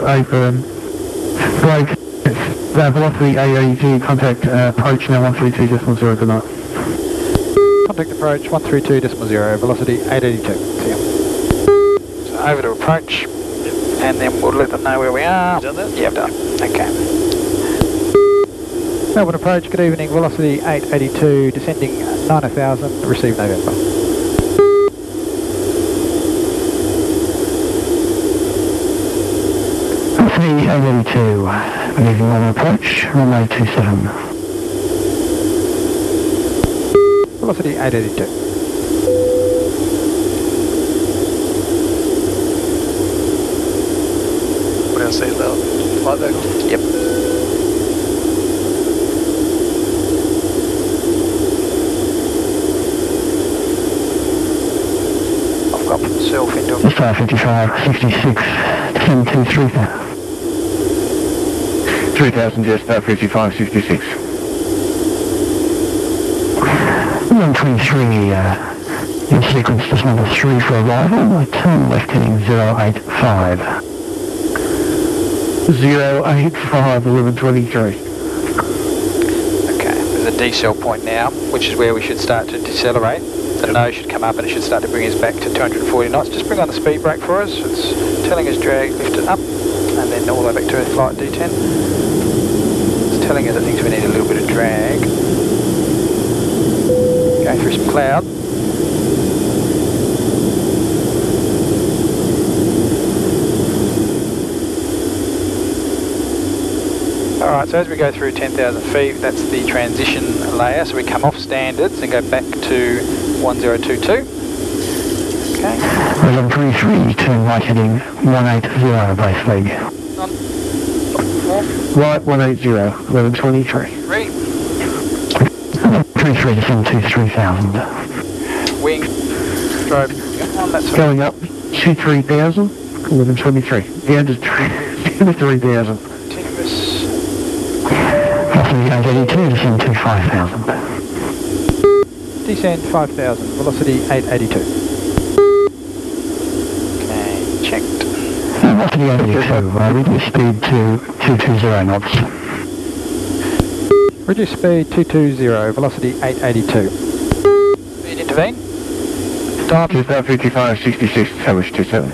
Apron. Right, velocity 882, contact approach now 132.0 good night. Contact approach 132.0, velocity 882. See ya. So over to approach, and then we'll let them know where we are. You done that? Yeah, I've done. Okay. Melbourne approach, good evening, velocity 882, descending 90,000, receive November. Velocity 882, good evening, Melbourne approach, runway 27. Velocity 882. What else is that? Flight vehicle? Yep. I've got myself into a... Star 55, 66, 1023. 3000, just about 55, 66. 123, in sequence is number 3 for arrival, turn left heading 085. 085, 1123. Okay, there's a decel point now, which is where we should start to decelerate. The nose should come up and it should start to bring us back to 240 knots. Just bring on the speed brake for us. It's telling us drag, lift it up, and then all the way back to flight D10. It's telling us it thinks we need a little bit of drag. Going through some cloud. Alright, so as we go through 10,000 feet, that's the transition layer, so we come off standards and go back to 1022. Okay. 1123, turn right heading 180, base leg. On. 4. Right, 180, 1123. 3. 33 descend to 3000. Wing. Strobe. On, that's Going up to 3000, 1123. Down to 3000. continuous. Velocity 882, descend to 5000. Descend 5000, velocity 882. Okay, checked. Velocity 882, reduce speed to 220 knots. Reduce speed 220, velocity 882. Speed intervene. Dive. Just about 55, 66, establish 27.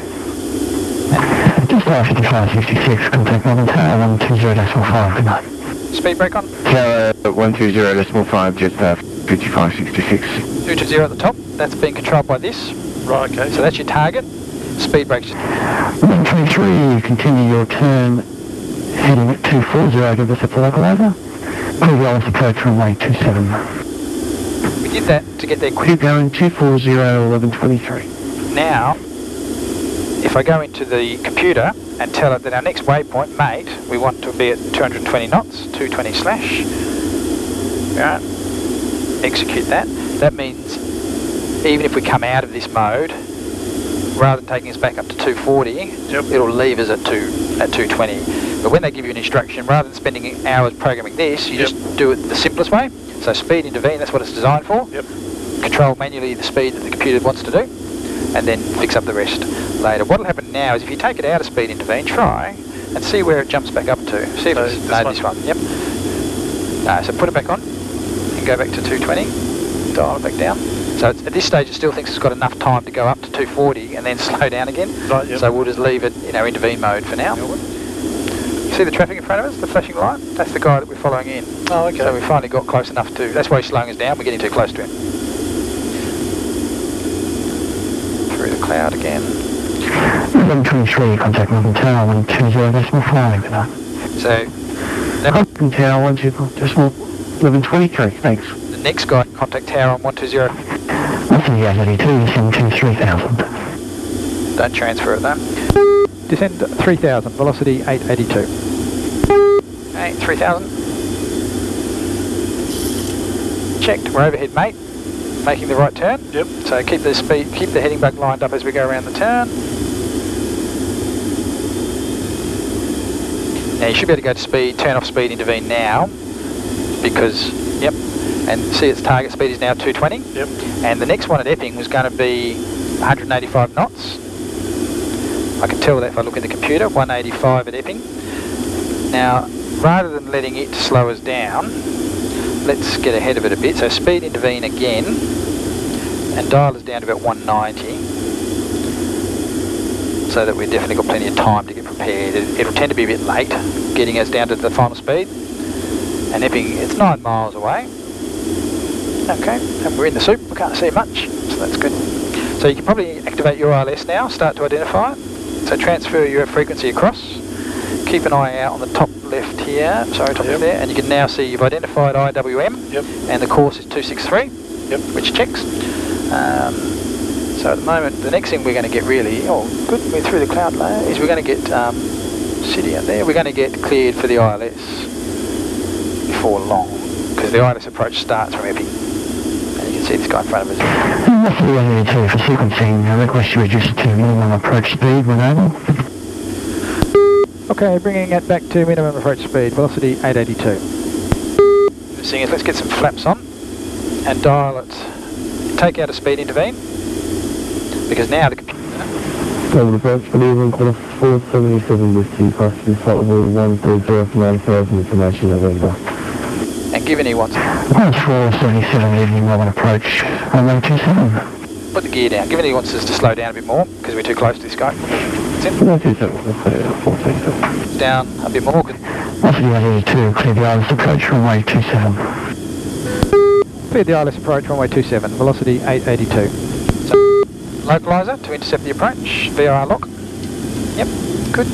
Just about 55, 66, contact Melbourne Tower 120.5, good night. Speed brake on. Tower 120.5, just about 55, 66. 220 at the top. That's being controlled by this. Right, okay. So that's your target. Speed brakes. 123, continue your turn, heading at 240, give us a local over. Pre-roll approach runway 27. We did that to get there quick. Keep going, 240, 1123. Now, if I go into the computer and tell it that our next waypoint, mate, we want to be at 220 knots, 220 slash. Right. Execute that. That means even if we come out of this mode, rather than taking us back up to 240, it'll leave us at 220. But when they give you an instruction, rather than spending hours programming this, you just do it the simplest way. So speed intervene, that's what it's designed for. Control manually the speed that the computer wants to do, and then fix up the rest later. What will happen now is if you take it out of speed intervene, try and see where it jumps back up to. See if it's this one. Yep. So put it back on and go back to 220. Dial it back down. So at this stage it still thinks it's got enough time to go up to 240 and then slow down again. Right, yep. So we'll just leave it in our intervene mode for now. See the traffic in front of us, the flashing light? That's the guy that we're following in. Oh, okay. So we finally got close enough to... That's why he's slowing us down, we're getting too close to him. Through the cloud again. 1123, contact Melbourne Tower 120.5, good night. So... Melbourne Tower 120.1123, thanks. The next guy, contact tower on 120. Velocity 882, descend to 3000. Don't transfer it though. Descend 3000, velocity 882. Okay, 3000. Checked, we're overhead, mate. Making the right turn. Yep. So keep the speed, keep the heading bug lined up as we go around the turn. Now you should be able to go to speed, turn off speed, intervene now. Because, yep. And see its target speed is now 220. Yep. And the next one at Epping was going to be 185 knots. I can tell that if I look in the computer, 185 at Epping. Now, rather than letting it slow us down, let's get ahead of it a bit. So speed intervene again, and dial us down to about 190, so that we've definitely got plenty of time to get prepared. It'll tend to be a bit late getting us down to the final speed. And Epping, it's 9 miles away. Okay, and we're in the soup, we can't see much, so that's good. So you can probably activate your ILS now, start to identify it. So transfer your frequency across. Keep an eye out on the top left here, sorry, top left there, and you can now see you've identified IWM, and the course is 263, which checks. So at the moment, the next thing we're going to get really, good, we're through the cloud layer, is we're going to get, city out there, we're going to get cleared for the ILS before long, because the ILS approach starts from Epping. And you can see this guy in front of us. That's the way to for sequencing. I request you reduce to minimum approach speed when able. Okay, bringing it back to minimum approach speed, velocity 882. The thing is, let's get some flaps on and dial it. Take out a speed intervene, because now the computer... Global approach, leaving quarter 477 with 2 passengers, probably 130,000 information November. And given he wants... 477 leaving Melbourne approach, runway 27. Put the gear down, given he wants us to slow down a bit more, because we're too close to this guy. Down a bit more. Velocity 882, clear the ILS approach, runway 27. Clear the ILS approach, runway 27, velocity 882. So, localizer to intercept the approach, VIR lock. Yep, good.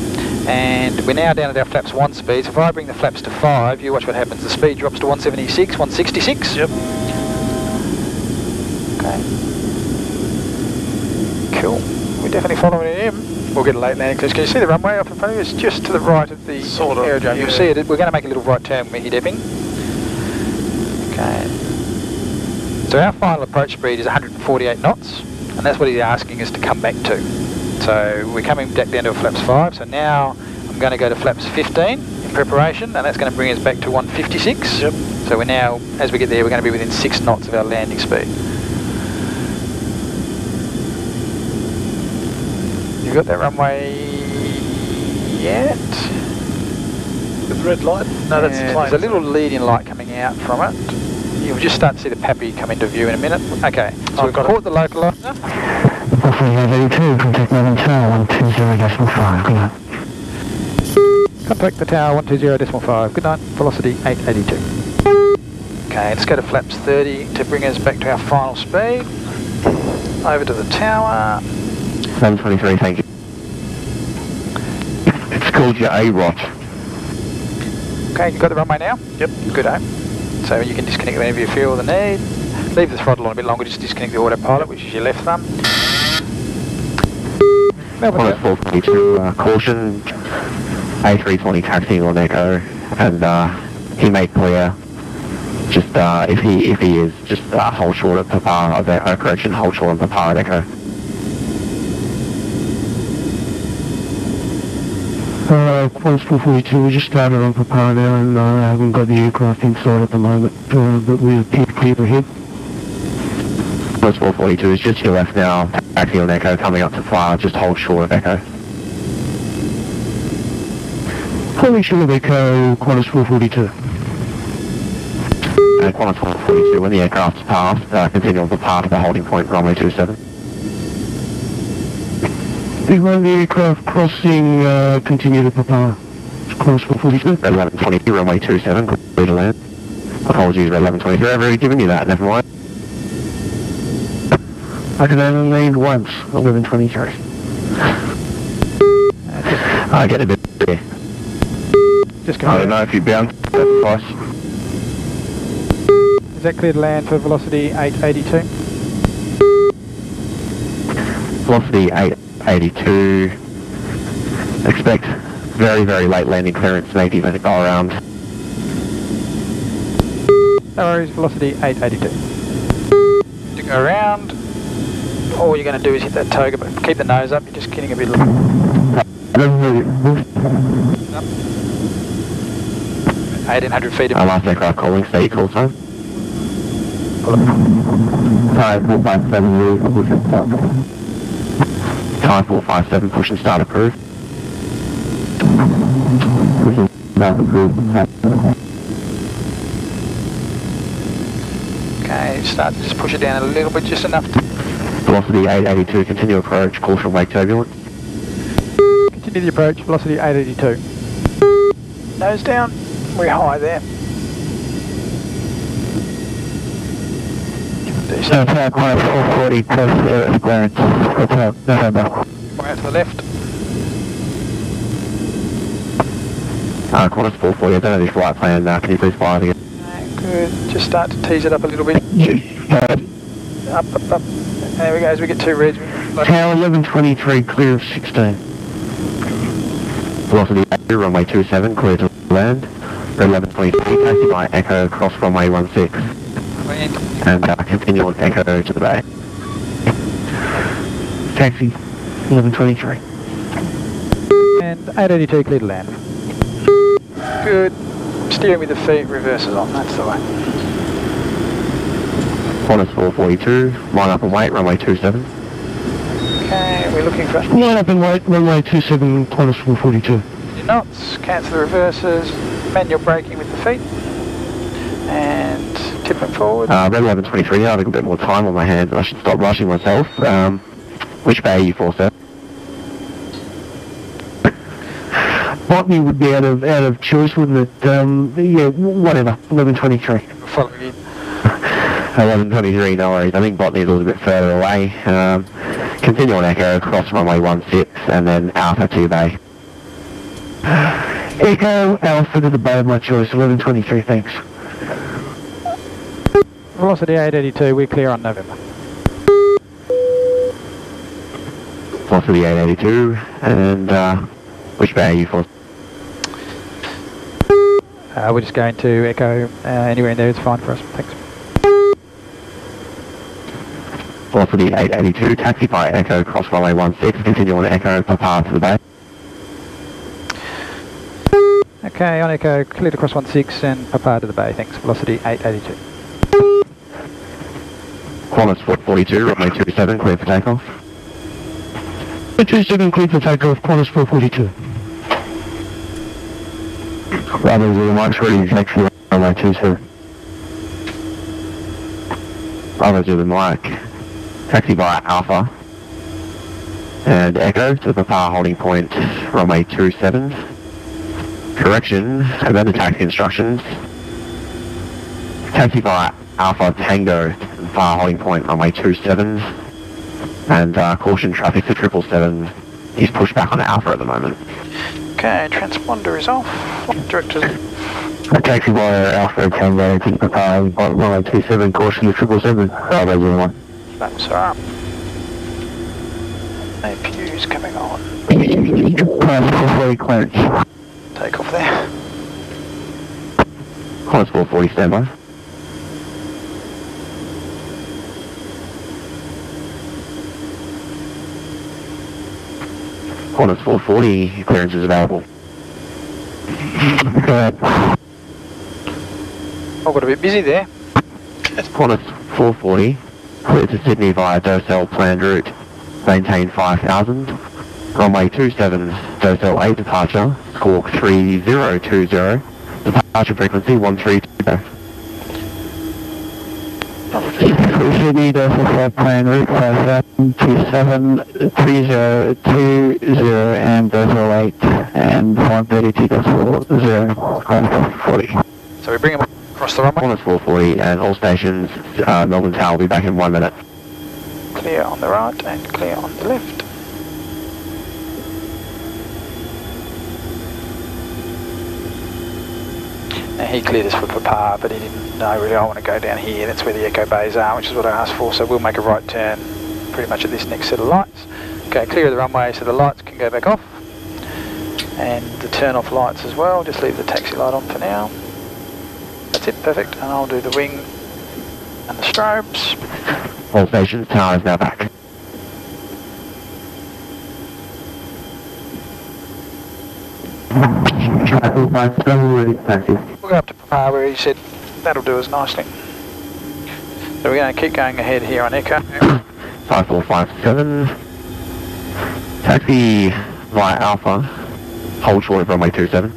And we're now down at our flaps 1 speed, so if I bring the flaps to 5, you watch what happens. The speed drops to 176, 166. Yep. Okay. Cool. We're definitely following him. We'll get a late landing clearance. Can you see the runway up in front of you? It's just to the right of the aerodrome. You'll see it. We're going to make a little right turn when we hit Epping. Okay. So our final approach speed is 148 knots, and that's what he's asking us to come back to. So we're coming back down to flaps 5, so now I'm going to go to flaps 15 in preparation, and that's going to bring us back to 156. Yep. So we're now, as we get there, we're going to be within 6 knots of our landing speed. You got that runway yet? With the red light? No, that's the plane. There's a little leading light coming out from it. You'll just start to see the PAPI come into view in a minute. Okay, so we've caught the localizer. Velocity 882, contact Melbourne Tower 120.5, good night. Contact the tower 120.5, good night, velocity 882. Okay, let's go to flaps 30 to bring us back to our final speed. Over to the tower. 723, thank you. It's called your A-rot. Okay, you got the runway now? Yep. Good, So you can disconnect whenever you feel the need. Leave the throttle on a bit longer, just disconnect the autopilot, which is your left thumb. Melbourne 422, caution, A320 taxiing on Echo, and he made clear, just if he is, just hold short at Papa of Echo, correction, hold short on Papa at Echo. Qantas 442, we just started on Papa there, and I haven't got the aircraft inside at the moment, but we'll appear clear ahead. Qantas 442 is just to your left now, taxi on Echo, coming up to fire, just hold short of Echo. Holding short of Echo, Qantas 442. Qantas 442, when the aircraft's passed, continue on Papa to the holding point, runway 27. Big one, the aircraft crossing, continue to Papa. Qantas 442. 1122, runway 27, clear to land. Apologies, 1123, I've already given you that, never mind. I can only land once, 1123. I get a bit there. Just I don't know if you bounced that twice. Is that clear to land for velocity 882? Velocity 882. Expect very, very late landing clearance, maybe even go around. No worries, velocity 882. To go around, all you're going to do is hit that toga, but keep the nose up, you're just getting a bit... 1800 feet. Last aircraft calling, stay call time. Sorry, 457, Type 457, push and start approved. Push and start approved. Okay, start to just push it down a little bit, just enough to... Velocity 882, continue approach, caution wake turbulence. Continue the approach, velocity 882. Nose down, we're high there. So track 440 plus clearance. Hotel, November. Way out to the left. Qantas 440, I don't know this flight plan, can you please fly it again? Good, just start to tease it up a little bit. Up, up, up. There we go, as we get two reds. Tower 1123, clear of 16. Velocity 8, runway 27, clear to land. Red 1123, taxi by Echo, cross runway 16. And continue on Echo to the bay. Taxi 1123. And 882 clear to land. Good. Steering with the feet, reverses on, that's the way. Qantas 442, line up and wait, runway 27. Okay, we're looking for... Line up and wait, runway 27, Qantas 442. Your knots, cancel the reverses, manual braking with the feet. And tip them forward. Red 1123, I have a bit more time on my hands and I should stop rushing myself. Which bay are you for, sir? Botany would be out of choice, wouldn't it? Yeah, whatever, 1123. Follow you. 1123, no worries. I think Botany is a little bit further away. Continue on Echo, cross runway 16, and then Alpha to bay. Echo, Alpha to the bay of my choice, 1123, thanks. Velocity 882, we're clear on November. Velocity 882, and which bay are you for? We're just going to Echo, anywhere in there is fine for us, thanks. Velocity 882, taxi by Echo, cross runway 16, continue on Echo, Papa to the bay. Okay, on Echo, clear to cross 16 and Papa to the bay, thanks. Velocity 882. Qantas 442, runway 27, clear for takeoff. 27, clear for takeoff, Qantas 442. Bravo Zulu Mike's ready to taxi runway 27. Bravo Zulu Mike, taxi by Alpha and Echo to the Papa holding point, runway 27. Correction, about the taxi instructions. Taxi by Alpha Tango to the Papa holding point, runway 27. And caution traffic for 777. He's pushed back on Alpha at the moment. Okay, transponder is off. Directors. Taxi by Alpha Tango to the Papa runway 27, caution to 777. Bravo Zulu Mike. Flaps are up. APU's coming on. Qantas 440 clearance. Take off there. Qantas 440 standby. Qantas 440, clearance is available. Oh, got a bit busy there. Qantas 440, clear to Sydney via Docel planned route, maintain 5000. Runway 27, Docel 8 departure, squawk 3020, departure frequency 132. Sydney Docel 5 plan route 50273020 and Docel 8 and 132.40. So we bring them across the runway. Qantas 440 and all stations, Melbourne Tower will be back in 1 minute. Clear on the right and clear on the left. Now he cleared us for Papa, but he didn't know really, I want to go down here, that's where the Echo bays are, which is what I asked for, so we'll make a right turn pretty much at this next set of lights. Okay, clear of the runway so the lights can go back off. And the turn off lights as well, just leave the taxi light on for now. That's it, perfect, and I'll do the wing and the strobes. All stations, tower is now back. We'll go up to Papa where he said that'll do us nicely. So we're going to keep going ahead here on Echo. 5457. Taxi via Alpha, hold short of runway 27.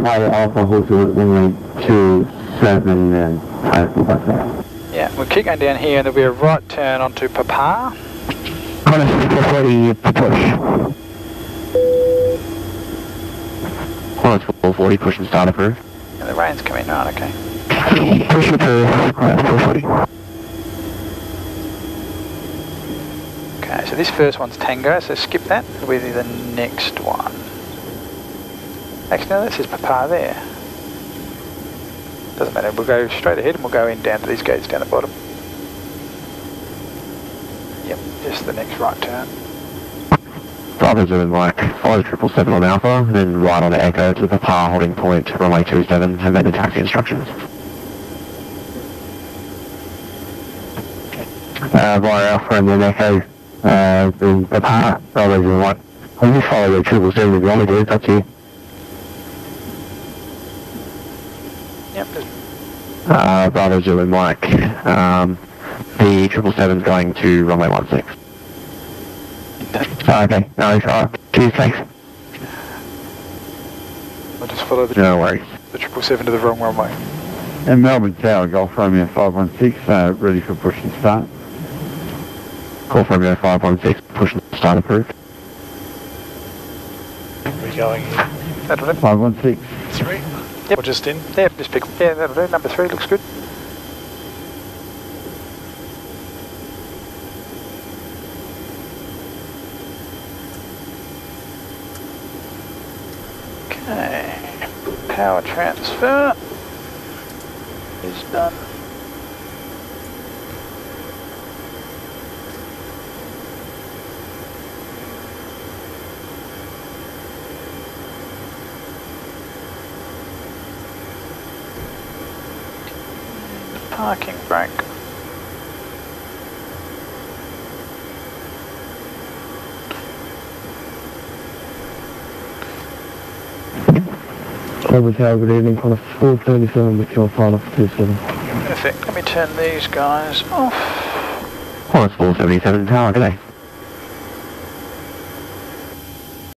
Via Alpha, hold short of runway 27 and taxi back there. Yeah, we'll keep going down here and there'll be a right turn onto Papa. Honestly, 440 push. Well, it's 440, push and start approved. And the rain's coming, right, okay. Push approved, right, 440. Okay, so this first one's Tango, so skip that. It'll be the next one. Actually, no, that says Papa there. Doesn't matter, we'll go straight ahead and we'll go in down to these gates down the bottom. Yep, just the next right turn. Drivers are in like 5777 on Alpha, and then right on Echo to the Papa holding point, runway 27, and then the taxi instructions. Via Alpha and then Echo, the Papa, drivers are like, I'll just follow the 777 if you want me to, it's up to you. Yep, Bravo Zulu Mike. The 777's going to runway 16. Okay, no, it's alright. Cheers, thanks. I'll just follow the No worries. 777 to the wrong runway. And Melbourne Tower, Golf Romeo 516, ready for push and start. Call from Romeo 516, push and start approved. We're going in. That'll do. 516. 3. Yep. Or just in. Yeah, just pick. Yeah, that'll do. Number 3 looks good. Okay. Power transfer is done. Parking brake. Melbourne Tower, good evening, on a 437 with your final 27. Perfect. Let me turn these guys off. Well, it's 477 Tower, g'day.